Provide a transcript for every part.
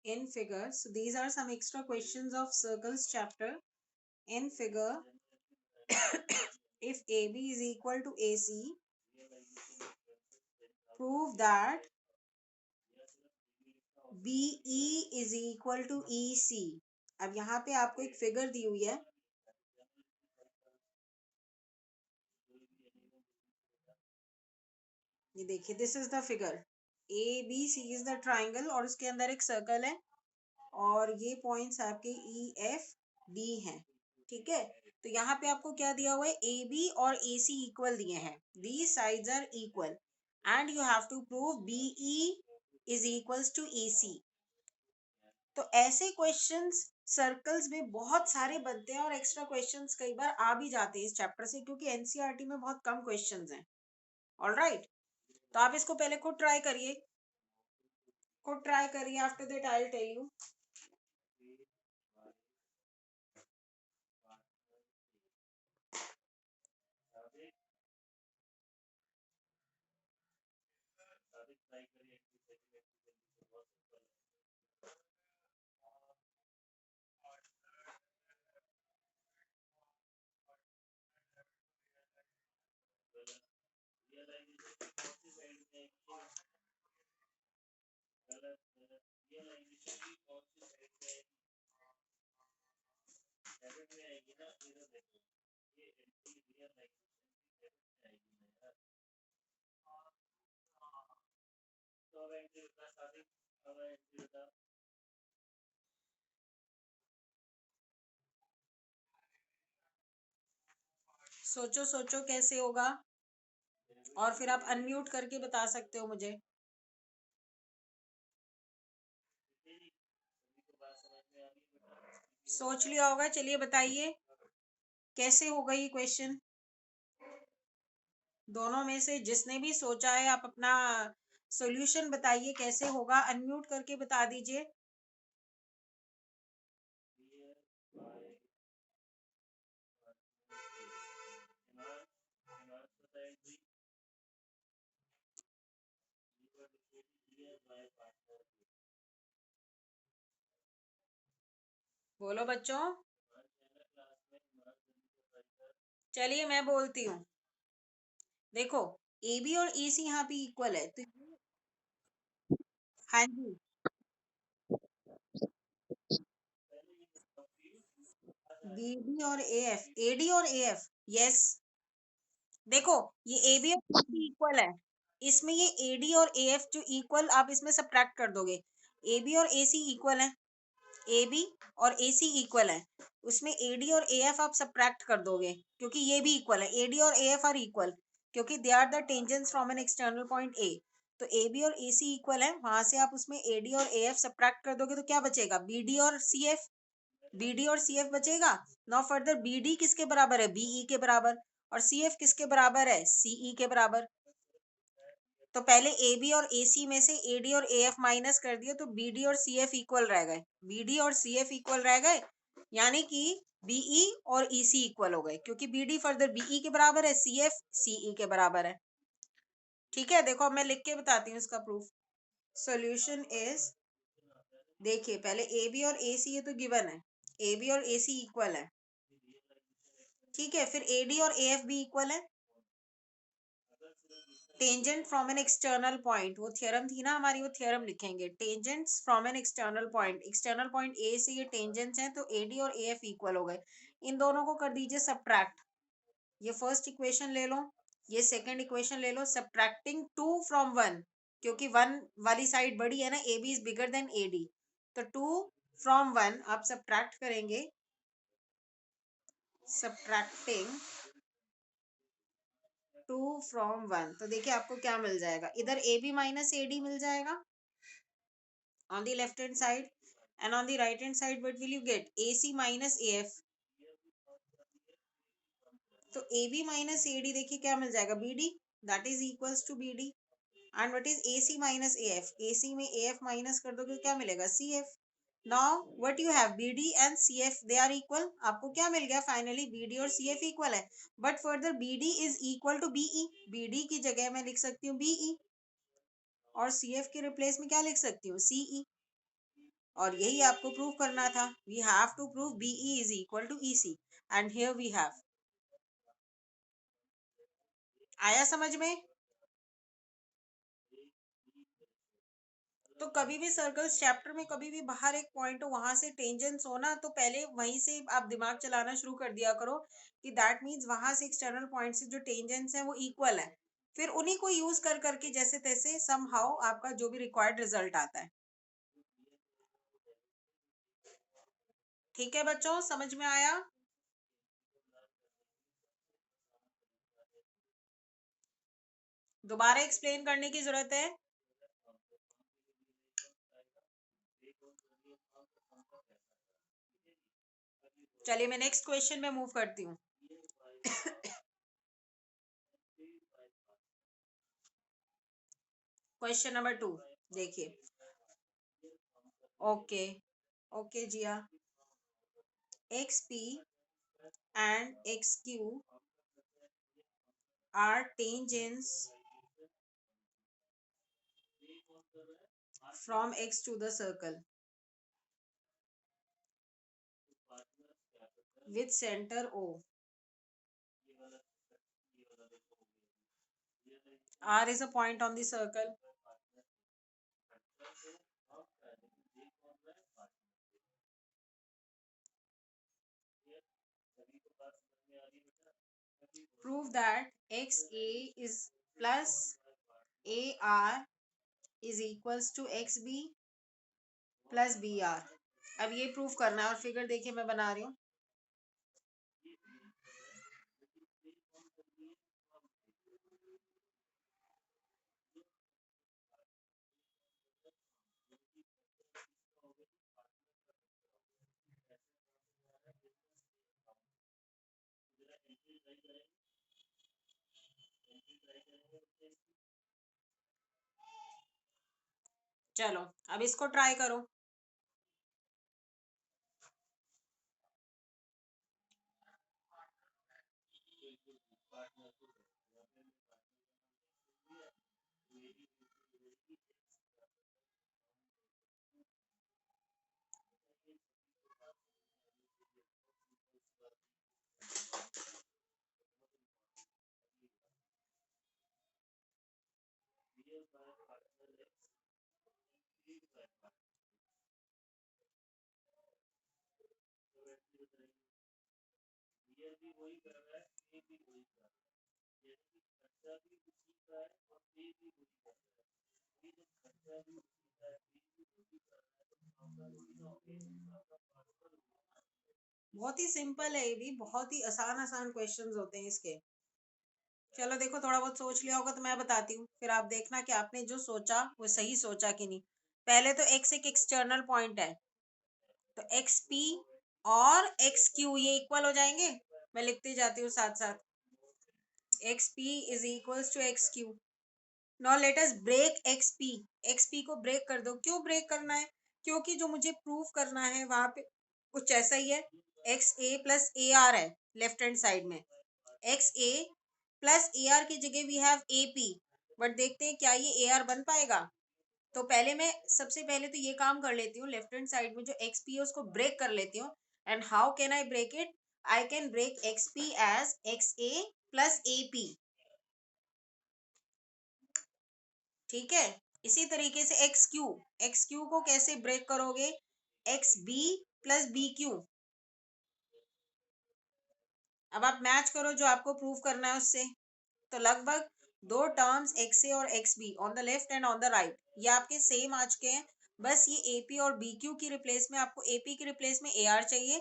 in figure, so these are some extra questions of circles chapter. In figure, if AB is equal to AC, prove that BE is equal to EC. अब यहाँ पे आपको एक figure दी हुई है, ये देखिए, this is the figure. ABC is the triangle और उसके अंदर एक सर्कल है और ये पॉइंट्स आपके EFD हैं, ठीक है। तो यहाँ पे आपको क्या दिया हुआ है, AB और AC इक्वल दिए हैं, these sides are equal and you have to prove BE is equals to EC। तो ऐसे क्वेश्चंस सर्कल्स में बहुत सारे बनते हैं और एक्स्ट्रा क्वेश्चंस कई बार आ भी जाते हैं इस चैप्टर से, क्योंकि एनसीईआरटी में बहुत कम क्वेश्चंस हैं। ऑलराइट, तो आप इसको पहले खुद ट्राई करिए, after that I will tell you. सोचो सोचो कैसे होगा, और फिर आप अनम्यूट करके बता सकते हो मुझे। सोच लिया होगा, चलिए बताइए कैसे होगा ये क्वेश्चन। दोनों में से जिसने भी सोचा है, आप अपना सॉल्यूशन बताइए कैसे होगा, अनम्यूट करके बता दीजिए। बोलो बच्चों। चलिए मैं बोलती हूँ, देखो AB और AC यहाँ पे इक्वल है, तो हाँ जी, BD और AF, AD और AF, यस। देखो ये AB और AC इक्वल है, इसमें ये AD और AF जो इक्वल, आप इसमें सब्ट्रैक्ट कर दोगे। AB और AC इक्वल है, AB और AC इक्वल है, उसमें AD और AF आप सब्ट्रैक्ट कर दोगे, क्योंकि ये भी इक्वल है। AD और AF आर इक्वल क्योंकि they are the tangents from an external point A। तो AB और AC इक्वल है, वहां से आप उसमें AD और AF सब्ट्रैक्ट कर दोगे तो क्या बचेगा, BD और CF। BD और CF बचेगा। नाउ फर्दर BD किसके बराबर है, BE के बराबर, और CF किसके बराबर है, CE के बराबर। तो पहले AB और AC में से AD और AF माइनस कर दिए तो BD और CF इक्वल रह गए, BD और CF इक्वल रह गए, यानी कि BE और EC इक्वल हो गए, क्योंकि BD फर्दर BE के बराबर है, CF CE के बराबर है। ठीक है, देखो अब मैं लिख के बताती हूँ इसका प्रूफ। सॉल्यूशन इज, देखिए पहले AB और AC ये तो गिवन है, AB और AC इक्वल है, ठीक है। फिर AD और AF भी इक्वल है। Tangent from an external point, वो थ्योरम थी ना हमारी, वो थ्योरम लिखेंगे। Tangents from an external point, external point A से ये टेंजेंट्स हैं, तो AD और AF इक्वल हो गए। इन दोनों को कर दीजिए सब्ट्रैक्ट। ये फर्स्ट इक्वेशन ले लो, ये सेकंड इक्वेशन ले लो, सब्ट्रैक्टिंग 2 फ्रॉम 1, क्योंकि 1 वाली साइड बड़ी है ना, AB is bigger than AD, तो 2 फ्रॉम 1 आप सब्ट्रैक्ट करेंगे, सब्ट्रैक्टिंग 2 फ्रॉम 1, तो देखिए आपको क्या मिल जाएगा, इधर AB माइनस AD मिल जाएगा on the left hand side, and on the right hand side what will you get, AC minus AF। तो AB minus AD देखिए क्या मिल जाएगा, BD, that is equals to BD, and what is AC minus AF, AC में AF minus कर दोगे क्या मिलेगा, CF। now what you have, BD and CF they are equal, आपको क्या मिल गया फाइनली, BD और CF इक्वल है, but further BD is equal to BE, BD की जगह मैं लिख सकती हूँ BE, और CF के रिप्लेस में क्या लिख सकती हूँ, CE। और यही आपको प्रूव करना था. We have to prove BE is equal to EC and here we have. आया समझ में? तो कभी भी सर्कल्स चैप्टर में कभी भी बाहर एक पॉइंट हो, वहां से टेंजेंट्स हो ना, तो पहले वहीं से आप दिमाग चलाना शुरू कर दिया करो कि दैट मीन्स वहां से एक्सटर्नल पॉइंट से जो टेंजेंट्स हैं वो इक्वल है. फिर उन्हीं को यूज कर करके जैसे तैसे समहाउ आपका जो भी रिक्वायर्ड रिजल्ट आता है. ठीक है बच्चों, समझ में आया? दोबारा एक्सप्लेन करने की जरूरत है? चलिए मैं नेक्स्ट क्वेश्चन में मूव करती हूँ. क्वेश्चन नंबर 2 देखिए. ओके. ओके जिया. XP and XQ are tangents from X to the circle with center O. R is a point on the circle. Prove that XA is plus AR is equals to XB plus BR. अब ये proof करना है और figure देखिए मैं बना रही हूँ. चलो अब इसको ट्राई करो. बहुत ही सिंपल है, ये भी बहुत ही आसान आसान क्वेश्चंस होते हैं इसके. चलो देखो, थोड़ा बहुत सोच लिया होगा तो मैं बताती हूँ, फिर आप देखना कि आपने जो सोचा वो सही सोचा कि नहीं. पहले तो x एक एक्सटर्नल पॉइंट है, तो XP और XQ ये इक्वल हो जाएंगे. मैं लिखती जाती हूँ साथ साथ. XP is equals to XQ. Now let us break XP. XP को ब्रेक कर दो. क्यों ब्रेक करना है? क्योंकि जो मुझे प्रूफ करना है वहां पे कुछ ऐसा ही है. XA प्लस AR है लेफ्ट हैंड साइड में. XA प्लस AR की जगह वी हैव AP. बट देखते हैं क्या ये AR बन पाएगा. तो पहले मैं सबसे पहले तो ये काम कर लेती हूँ, लेफ्ट हैंड साइड में जो XP है उसको ब्रेक कर लेती हूँ. And how can I break it? I can break XP as XA plus AP. ठीक है. इसी तरीके से XQ को कैसे ब्रेक करोगे? XB plus BQ. अब आप मैच करो जो आपको प्रूव करना है उससे. तो लगभग दो टर्म्स XA और XB on the left and on the right ये आपके सेम आ चुके हैं. बस ये AP और BQ की रिप्लेस में आपको AP की रिप्लेस में AR चाहिए,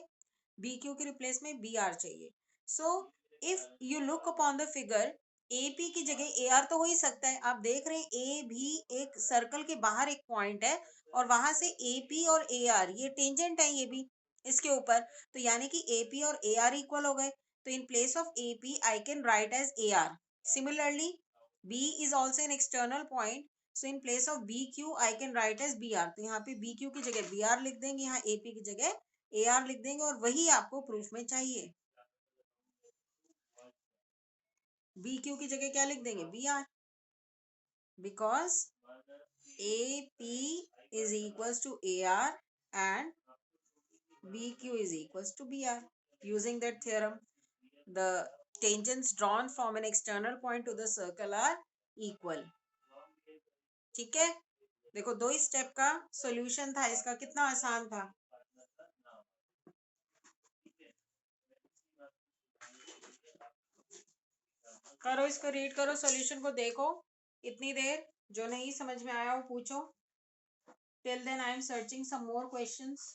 BQ की रिप्लेस में BR चाहिए. So if you look upon the figure, AP की जगह AR तो हो ही सकता है. आप देख रहे हैं A भी एक सर्कल के बाहर एक पॉइंट है और वहां से AP और AR ये टेंजेंट है ये भी इसके ऊपर. तो यानी कि AP और AR इक्वल हो गए. तो in place of AP I can write as AR. Similarly, B is also an external point. So in place of BQ I can write as BR. तो यहाँ पे BQ की जगह BR लिख देंगे, यहाँ AP की जगह AR लिख देंगे और वही आपको प्रूफ में चाहिए. BQ की जगह क्या लिख देंगे? BR. Because AP is equals to AR and BQ is equals to BR. Using that theorem, the tangents drawn from an external point to the circle are equal. ठीक है, देखो दो ही स्टेप का सॉल्यूशन था इसका, कितना आसान था। करो इसको, रीड करो, सॉल्यूशन को देखो इतनी देर, जो नहीं समझ में आया वो पूछो। Till then I am searching some more questions.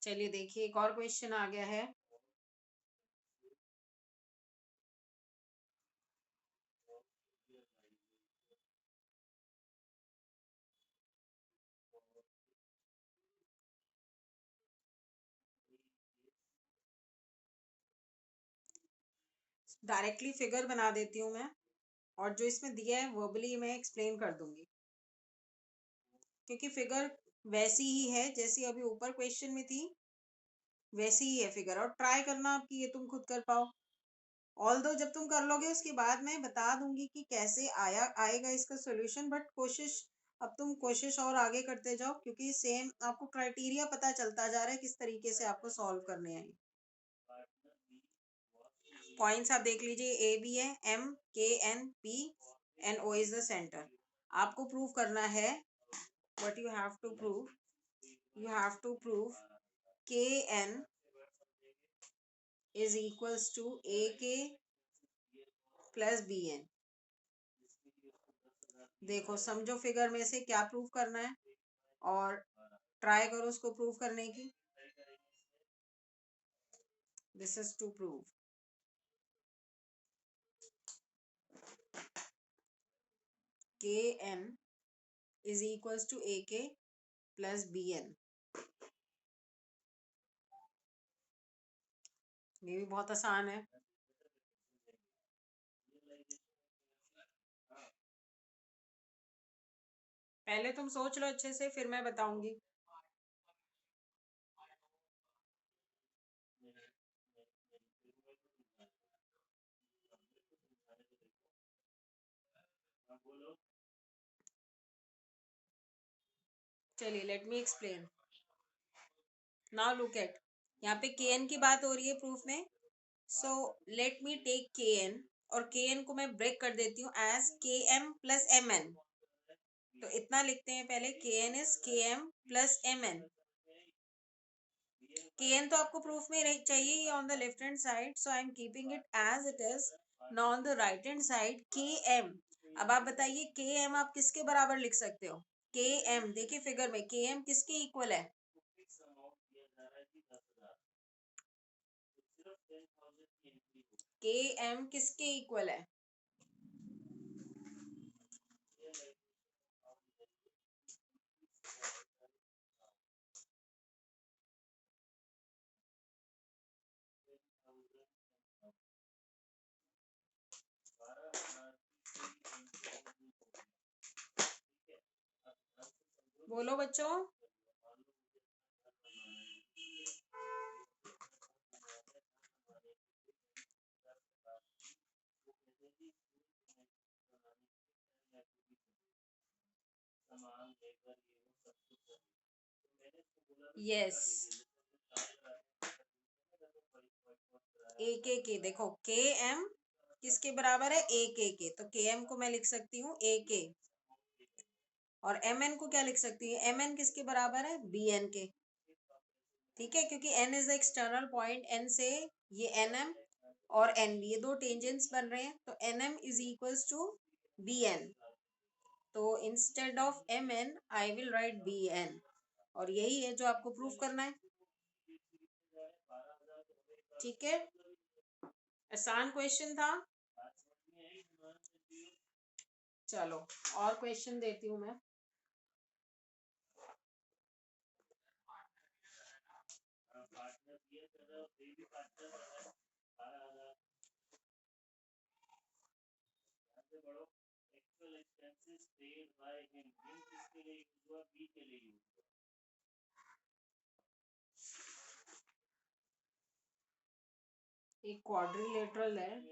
चलिए देखिए, एक और क्वेश्चन आ गया है। डायरेक्टली फिगर बना देती हूँ मैं, और जो इसमें दिया है वर्बली मैं एक्सप्लेन कर दूंगी, क्योंकि फिगर वैसी ही है जैसी अभी ऊपर क्वेश्चन में थी, वैसी ही है फिगर। और ट्राई करना आपकी ये तुम खुद कर पाओ। ऑल्दो जब तुम कर लोगे उसके बाद मैं बता दूंगी कि कैसे आएगा इसका सॉल्यूशन, बट कोशिश, अब तुम कोशिश और आगे करते जाओ, क्योंकि सेम आपको क्राइटेरिया पता चलता जा रहा है किस तरीके से आपको सॉल्व करने हैं। पॉइंट्स आप देख लीजिए, ए बी है, M K N P and O is the centre. आपको प्रूव करना है, what you have to prove, you have to prove kn is equals to ak plus bn। देखो समझो फिगर में से क्या प्रूव करना है, और ट्राई करो उसको प्रूव करने की। This is to prove kn is equals to ak plus bn। ये भी बहुत आसान है। पहले तुम सोच लो अच्छे से, फिर मैं बताऊंगी। चलिए let me explain. Now look at, यहाँ पे kn की बात हो रही है प्रूफ में। So let me take kn, और kn को मैं ब्रेक कर देती हूँ एज km प्लस mn। तो इतना लिखते हैं पहले, kn is km plus mn। kn तो आपको प्रूफ में चाहिए on the left hand side, so I am keeping it as it is. Now on the right hand side km। अब आप बताइए km आप किसके बराबर लिख सकते हो? km देखिए फिगर में km किसके इक्वल है? km किसके इक्वल है? बोलो बच्चों। यस, ए के देखो के एम किसके बराबर है? ए के। तो के एम को मैं लिख सकती हूँ ए के, और एम एन को क्या लिख सकती हूँ? एम एन किसके बराबर है? बी एन के। ठीक है, क्योंकि N is the external point, N से ये एन एम और एन बी, ये दो टेंजेंट्स बन रहे हैं, तो N M is equals to B N. तो instead of M N I will write B N, और यही है जो आपको प्रूफ करना है। ठीक है, आसान क्वेश्चन था। चलो और क्वेश्चन देती हूँ मैं। एक क्वाड्रिलेटरल है,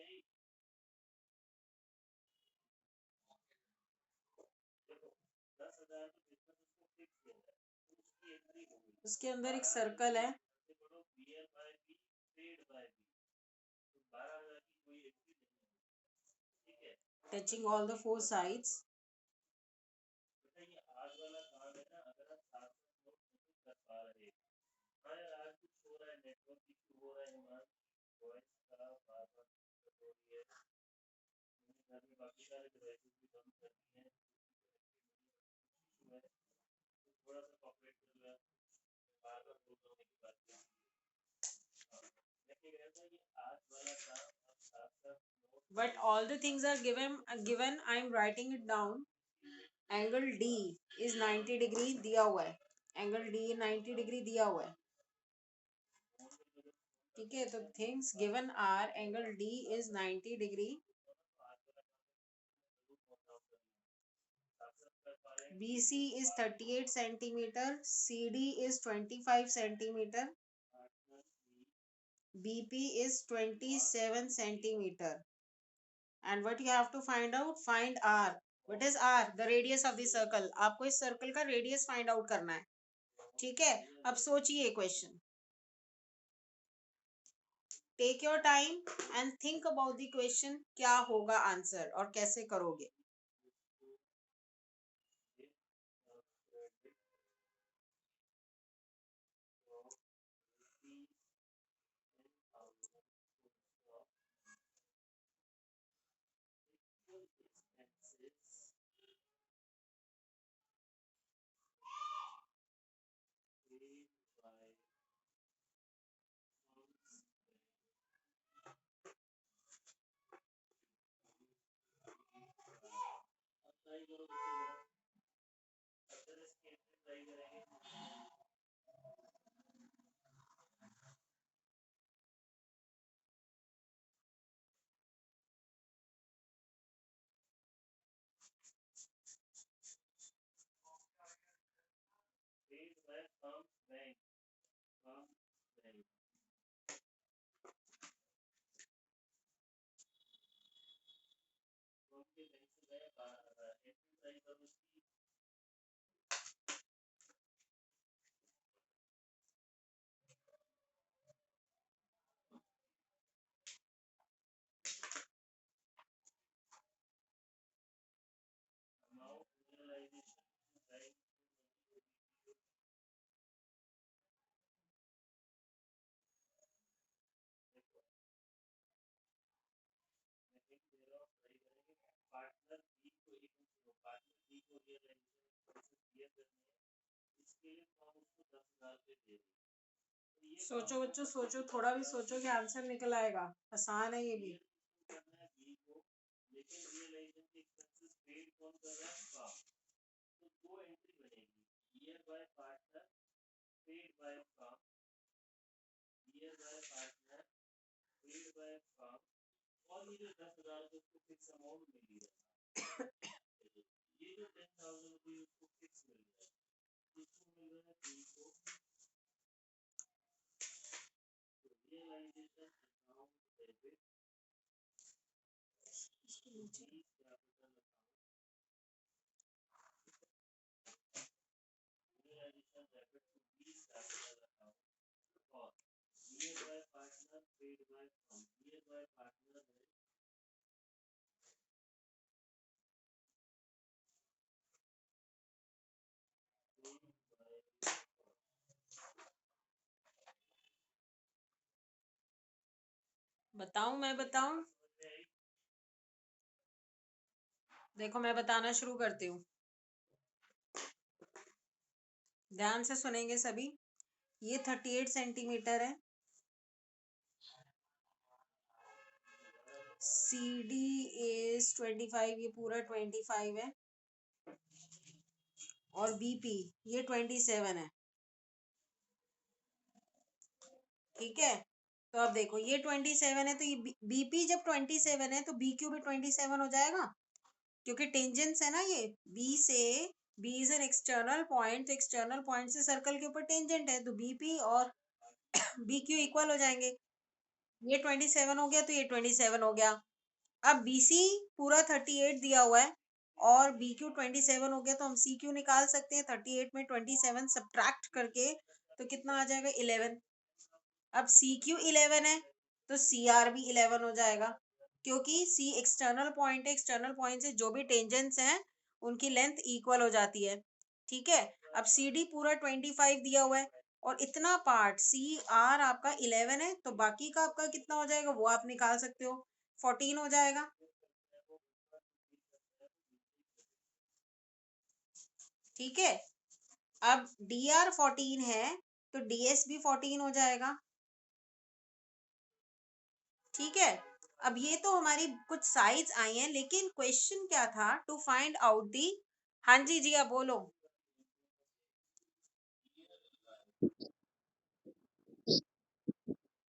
उसके अंदर एक सर्कल है, touching all the four sides, but all the things are given. I am writing it down. Angle D is 90 degree दिया हुआ है, एंगल D 90 डिग्री दिया हुआ है, ठीक है। तो things given R angle D is 90 degree, BC is 38 centimetre, CD is 25 centimetre, BP is 27 centimeter. And what you have to find out? Find R. What is R? The radius of the circle. आपको इस circle का radius find out करना है, ठीक है। अब सोचिए question, take your time and think about the question, क्या होगा आंसर और कैसे करोगे। सोचो बच्चों, सोचो, थोड़ा भी सोचो कि आंसर निकल आएगा, आसान है ये भी। बताऊं, मैं बताऊं? देखो मैं बताना शुरू करती हूँ, ध्यान से सुनेंगे सभी। ये 38 सेंटीमीटर है, CD is 25, ये पूरा 25 है, और BP ये 27 है, ठीक है। तो अब देखो ये 27 है, तो ये BP जब 27 है तो BQ भी 27 हो जाएगा, क्योंकि टेंजेंस है ना ये, B से, B is an external point, तो एक्सटर्नल पॉइंट से सर्कल के ऊपर टेंजेंट है, तो BP और BQ इक्वल हो जाएंगे। ये 27 हो गया, तो ये 27 हो गया। अब BC पूरा 38 दिया हुआ है और BQ 27 हो गया, तो हम CQ निकाल सकते हैं। 38 में 27 सब्ट्रैक्ट करके तो कितना आ जाएगा? 11। अब CQ 11 है तो CR भी 11 हो जाएगा, क्योंकि C एक्सटर्नल पॉइंट है। एक्सटर्नल पॉइंट से जो भी टेंजेंट्स हैं उनकी लेंथ इक्वल हो जाती है। ठीक है। अब CD पूरा 25 दिया हुआ है और इतना पार्ट CR आपका 11 है, तो बाकी का आपका कितना हो जाएगा वो आप निकाल सकते हो। 14 हो जाएगा। ठीक है। अब DR 14 है तो DS भी 14 हो जाएगा। ठीक है। अब ये तो हमारी कुछ साइड्स आई हैं, लेकिन क्वेश्चन क्या था? To find out the. हाँ जी जी, आप बोलो।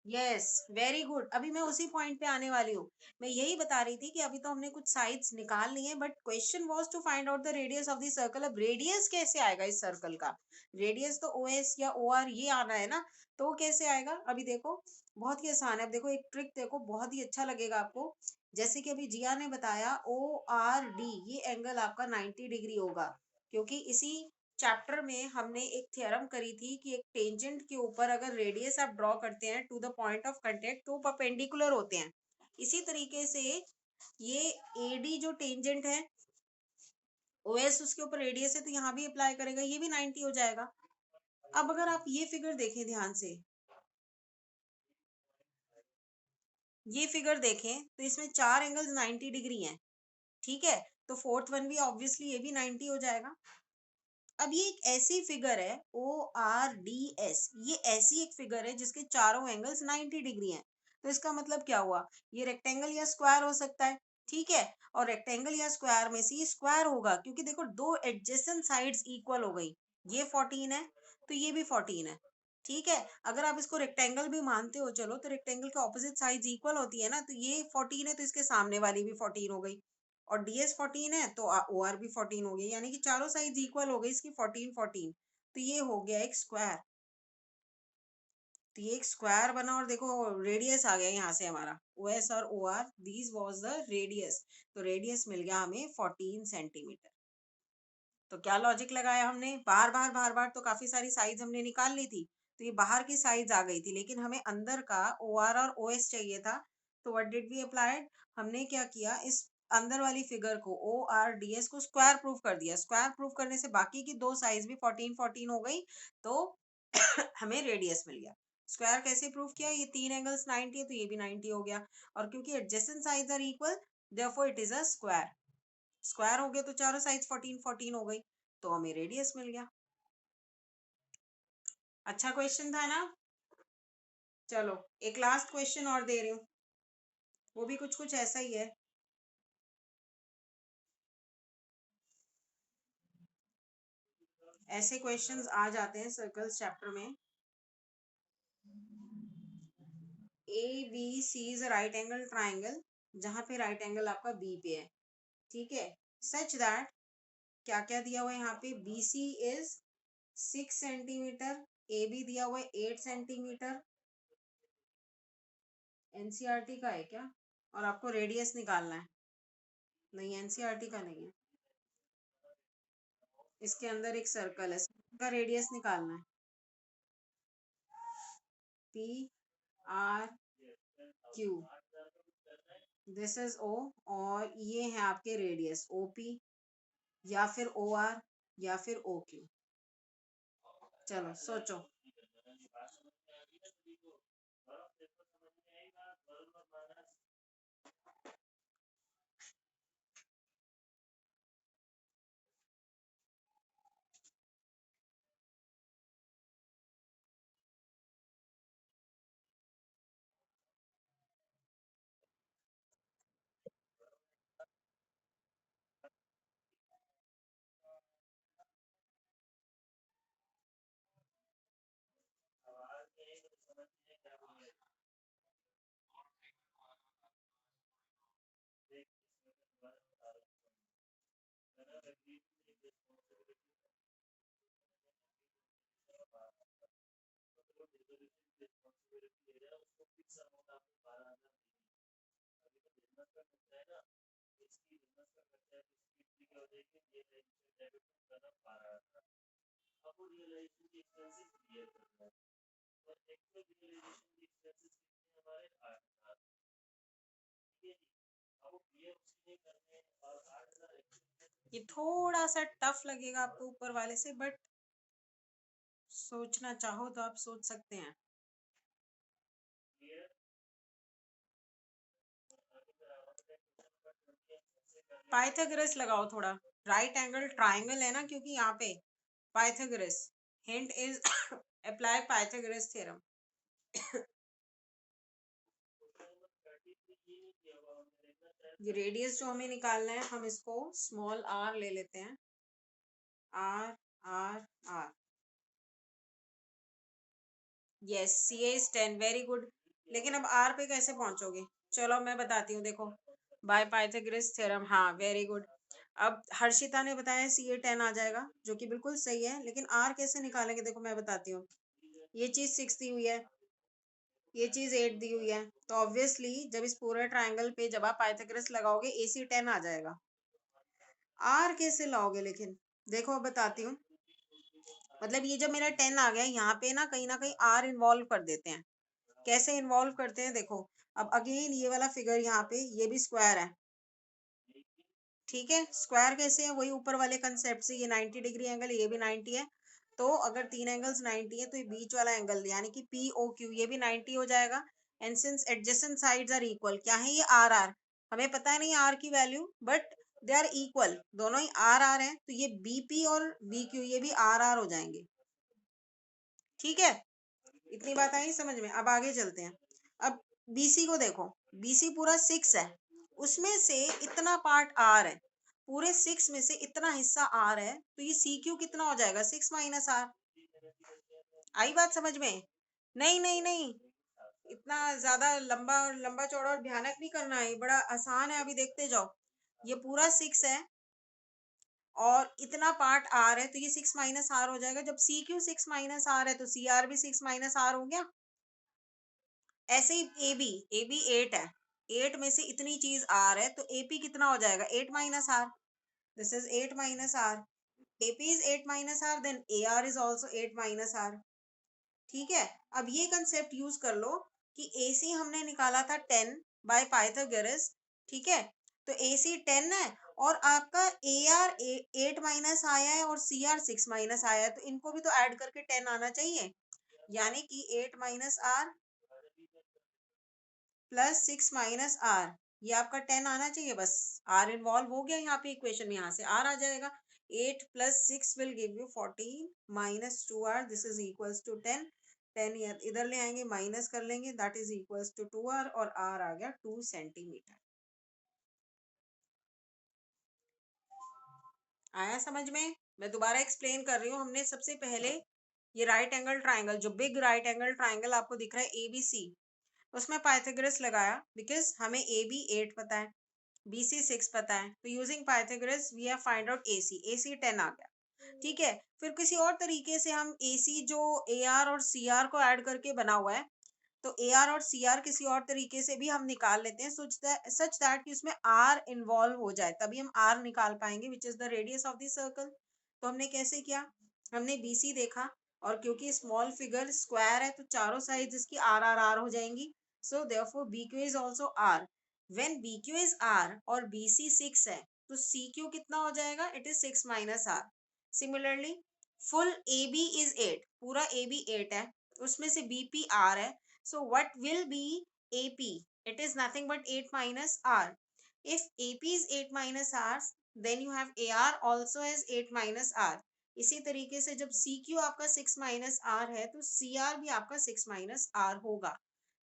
Yes, very good. अभी मैं उसी पॉइंट पे आने वाली हूँ। मैं यही बता रही थी कि अभी तो हमने कुछ साइड्स निकाल ली हैं, but question was to find out the radius of the circle. अब रेडियस कैसे आएगा इस सर्कल का? रेडियस तो OS या OR ये आना है ना, तो वो कैसे आएगा? अभी देखो, बहुत ही आसान है। अब देखो एक ट्रिक देखो, बहुत ही अच्छा लगेगा आपको। जैसे कि अभी जिया ने बताया ORD, ये एंगल आपका 90 डिग्री होगा, क्योंकि इसी चैप्टर में हमने एक थ्योरम करी थी कि एक टेंजेंट के ऊपर अगर रेडियस आप ड्रॉ करते हैं to the point of contact तो परपेंडिकुलर होते हैं। इसी तरीके से ये AD जो टेंजेंट है, OS उसके ऊपर रेडियस है, तो यहाँ भी अप्लाई करेगा, ये भी 90 हो जाएगा। अब अगर आप ये फिगर देखें ध्यान से, ये फिगर देखें तो इसमें चार एंगल्स 90 डिग्री हैं। ठीक है। तो फोर्थ वन भी ऑब्वियसली ये भी 90 हो जाएगा। अब ये एक ऐसी फिगर है ORDS, ये ऐसी एक फिगर है जिसके चारों एंगल्स 90 डिग्री हैं। तो इसका मतलब क्या हुआ? ये रेक्टेंगल या स्क्वायर हो सकता है। ठीक है। और रेक्टेंगल या स्क्वायर में से ये स्क्वायर होगा, क्योंकि देखो दो एडजेसेंट साइड्स इक्वल हो गई। ये 14 है तो ये भी 14 है। ठीक है। अगर आप इसको रेक्टेंगल भी मानते हो, चलो, तो रेक्टेंगल के ऑपोजिट साइड्स इक्वल होती है ना, तो ये 14 है तो इसके सामने वाली भी 14 हो गई। और DS 14 है तो OR भी 14 हो गई, यानी कि चारों साइड इक्वल हो गई इसकी 14 14। तो ये हो गया एक स्क्वायर। तो ये एक स्क्वायर बना और देखो रेडियस आ गया यहाँ से हमारा OS और OR, this was the radius. तो रेडियस मिल गया हमें 14 सेंटीमीटर। तो क्या लॉजिक लगाया हमने? बार बार तो काफी सारी साइज हमने निकाल ली थी, तो ये बाहर की साइज आ गई थी, लेकिन हमें अंदर का OR और OS चाहिए था। तो व्हाट डिड वी अप्लाइड? हमने क्या किया, इस अंदर वाली फिगर को ORDS को स्क्वायर प्रूफ कर दिया। स्क्वायर प्रूफ करने से बाकी की दो साइज भी 14 14 हो गई, तो हमें रेडियस मिल गया। स्क्वायर कैसे प्रूफ किया? ये तीन एंगल्स 90 है तो ये भी 90 हो गया, और क्योंकि adjacent sides are equal, therefore it is a square. Square हो गया तो चारों साइड 14 14 हो गई, तो हमें रेडियस मिल गया। अच्छा क्वेश्चन था ना? चलो, एक लास्ट क्वेश्चन और दे रही हूँ, वो भी कुछ कुछ ऐसा ही है। ऐसे क्वेश्चंस आ जाते हैं सर्कल्स चैप्टर में। ABC is right angle triangle, जहां पे राइट एंगल आपका B पे है। ठीक है। सच दैट, क्या क्या दिया हुआ है यहाँ पे? BC इज 6 सेंटीमीटर, AB दिया हुआ है 8 सेंटीमीटर। NCERT का है क्या? और आपको रेडियस निकालना है? नहीं, NCERT का नहीं है। इसके अंदर एक सर्कल है, सर्कल का रेडियस निकालना है। PRQ, दिस इज O, और ये है आपके रेडियस OP, या फिर OR, या फिर OQ। चलो सोचो। ये थोड़ा सा टफ लगेगा आपको ऊपर वाले से, बट सोचना चाहो तो आप सोच सकते हैं। पाइथागोरस लगाओ थोड़ा। राइट एंगल ट्राइंगल है ना, क्योंकि यहाँ पे Pythagoras, hint is apply Pythagoras theorem. ये रेडियस जो हमें निकालना है, हम इसको स्मॉल आर ले लेते हैं। R R R, yes, C is 10, very good. लेकिन अब आर पे कैसे पहुंचोगे? चलो मैं बताती हूँ, देखो, बाय पाइथागोरस थ्योरम, हाँ वेरी गुड। अब हर्षिता ने बताया सी ए 10 आ जाएगा, जो कि बिल्कुल सही है, लेकिन आर कैसे निकालेंगे? देखो मैं बताती हूँ। ये चीज 6 दी हुई है, ये चीज 8 दी हुई है, तो ऑब्वियसली जब इस पूरे ट्राइंगल पे जब आप पाइथागोरस लगाओगे AC 10 आ जाएगा। आर कैसे लाओगे लेकिन? देखो अब बताती हूँ। मतलब ये जब मेरा 10 आ गया, यहाँ पे ना कहीं आर इन्वॉल्व कर देते हैं। कैसे इन्वॉल्व करते हैं? देखो, अब अगेन ये वाला फिगर यहाँ पे, ये भी स्क्वायर है, ठीक है। स्क्वायर कैसे है? वही ऊपर वाले कंसेप्ट से, ये 90 डिग्री एंगल, ये भी 90 है, तो अगर तीन एंगल्स 90 है तो ये बीच वाला एंगल यानी कि POQ ये भी 90 हो जाएगा। And since adjacent sides are equal, क्या है ये? RR। हमें पता है नहीं आर की value, but they are equal, दोनों ही RR है, तो ये BP और BQ ये भी RR हो जाएंगे, ठीक है। इतनी बात आई समझ में? अब आगे चलते हैं। अब BC को देखो, BC पूरा 6 है, उसमें से इतना पार्ट R है, पूरे 6 में से इतना हिस्सा R है, तो ये CQ कितना हो जाएगा? 6 माइनस R। आई बात समझ में? नहीं नहीं नहीं, इतना ज्यादा लंबा और लंबा चौड़ा और भयानक नहीं करना है, ये बड़ा आसान है, अभी देखते जाओ। ये पूरा 6 है और इतना पार्ट R है, तो ये 6 माइनस R हो जाएगा। जब CQ 6 माइनस R है, तो CR भी 6 माइनस R हो गया। ऐसे ही ए बी 8 है, 8 में से इतनी चीज आर है, तो AP कितना हो जाएगा? 8 minus R. This is 8 minus R. AP is 8 minus R, then AR is also 8 minus R, ठीक है। अब ये कंसेप्ट यूज कर लो कि AC हमने निकाला था 10 बाय पाइथागोरस, ठीक है। तो AC 10 है और आपका AR 8 माइनस आया है और CR 6 माइनस आया है, तो इनको भी तो ऐड करके 10 आना चाहिए, यानी कि 8 minus R plus 6 minus R, ये आपका 10 आना चाहिए। बस आर इन्वॉल्व हो गया यहाँ पे इक्वेशन में, यहाँ से आर आ जाएगा। 8 प्लस 6 will give you 14 minus 2R, this is equals to 10। 10 इधर ले आएंगे, माइनस कर लेंगे, that is equals to 2R, और आर आ गया 2 सेंटीमीटर। आया समझ में? मैं दोबारा एक्सप्लेन कर रही हूँ। हमने सबसे पहले ये राइट एंगल ट्राइंगल, जो बिग राइट एंगल ट्राइंगल आपको दिख रहा है ABC, उसमें पाइथागोरस लगाया, बिकॉज हमें AB 8 पता है, BC 6 पता है, तो using Pythagoras we have find out AC 10 आ गया, ठीक है। फिर किसी और तरीके से हम AC जो AR और CR को ऐड करके बना हुआ है, तो AR और CR किसी और तरीके से भी हम निकाल लेते हैं, सच दैट कि उसमें R इन्वॉल्व हो जाए, तभी हम R निकाल पाएंगे, which is the radius of the circle. तो हमने कैसे किया? हमने BC देखा, और क्योंकि स्मॉल फिगर स्क्वायर है, तो चारों साइड इसकी R हो जाएंगी, so therefore BQ is also R। When BQ is R और BC 6 है, तो CQ कितना हो जाएगा? It is 6 minus R। Similarly full AB is 8, पूरा AB 8 है, उसमें से BP R है, so what will be AP? It is nothing but 8 minus R. If AP is 8 minus R, then you have AR also as 8 minus R. इसी तरीके से जब CQ आपका 6 minus R है, तो CR भी आपका 6 minus R होगा।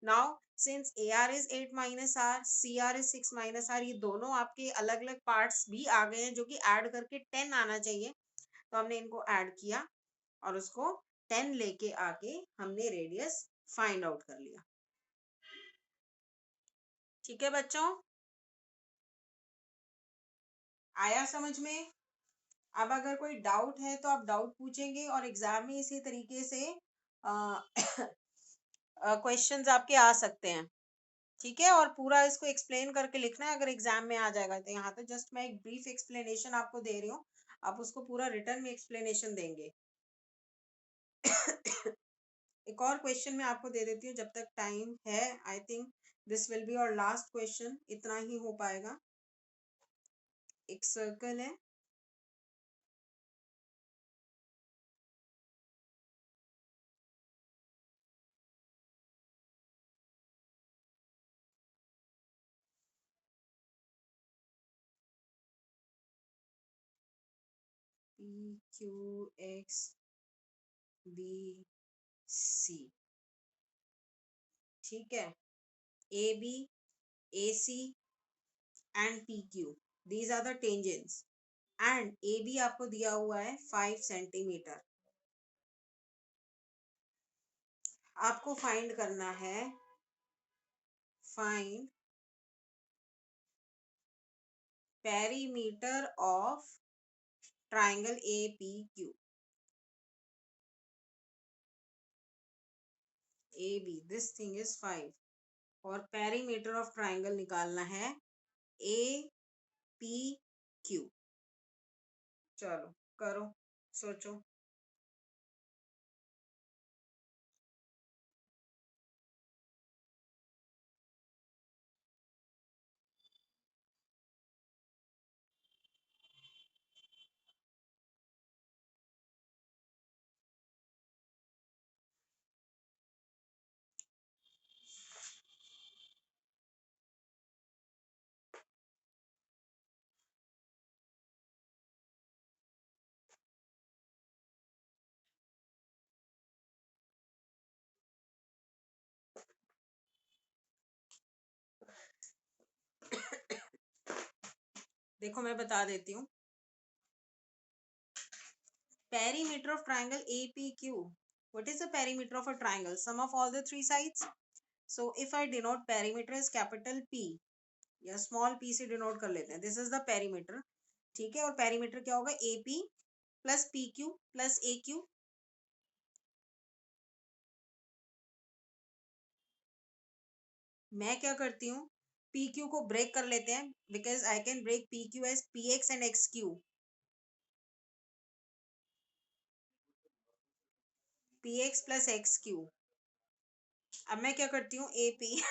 Now since AR is 8 minus R, CR is 6 minus R, ये दोनों आपके अलग अलग पार्ट्स भी आ गए हैं, जो कि ऐड करके 10 आना चाहिए, तो हमने इनको ऐड किया और उसको 10 लेके आके हमने रेडियस फाइंड आउट कर लिया, ठीक है बच्चों? आया समझ में? अब अगर कोई डाउट है तो आप डाउट पूछेंगे, और एग्जाम में इसी तरीके से क्वेश्चंस आपके आ सकते हैं। ठीक है, और पूरा इसको एक्सप्लेन करके लिखना है अगर एग्जाम में आ जाएगा तो। यहाँ तो जस्ट मैं एक ब्रीफ एक्सप्लेनेशन आपको दे रही हूँ, आप उसको पूरा रिटर्न में एक्सप्लेनेशन देंगे। एक और क्वेश्चन मैं आपको दे देती हूँ जब तक टाइम है। I think this will be our last question, इतना ही हो पाएगा। एक सर्कल है, P Q X B C, ठीक है, A B, A C and P Q, these are the tangents, and A B आपको दिया हुआ है 5 सेंटीमीटर। आपको फाइंड करना है, find perimeter of triangle A P Q. A B this thing is 5, और पेरीमीटर ऑफ ट्राइंगल निकालना है ए पी क्यू। चलो करो, सोचो। देखो मैं बता देती हूँ, perimeter of triangle APQ. What is the perimeter of a triangle? Sum of all the three sides. So if I denote perimeter as capital P, या स्मॉल p से डिनोट कर लेते हैं, दिस इज द पेरीमीटर, ठीक है। और perimeter क्या होगा, A P plus P Q plus A Q. मैं क्या करती हूँ, पी क्यू को ब्रेक कर लेते हैं, because I can break P Q as P X and X Q, P X plus X Q. अब मैं क्या करती हूँ, ए पी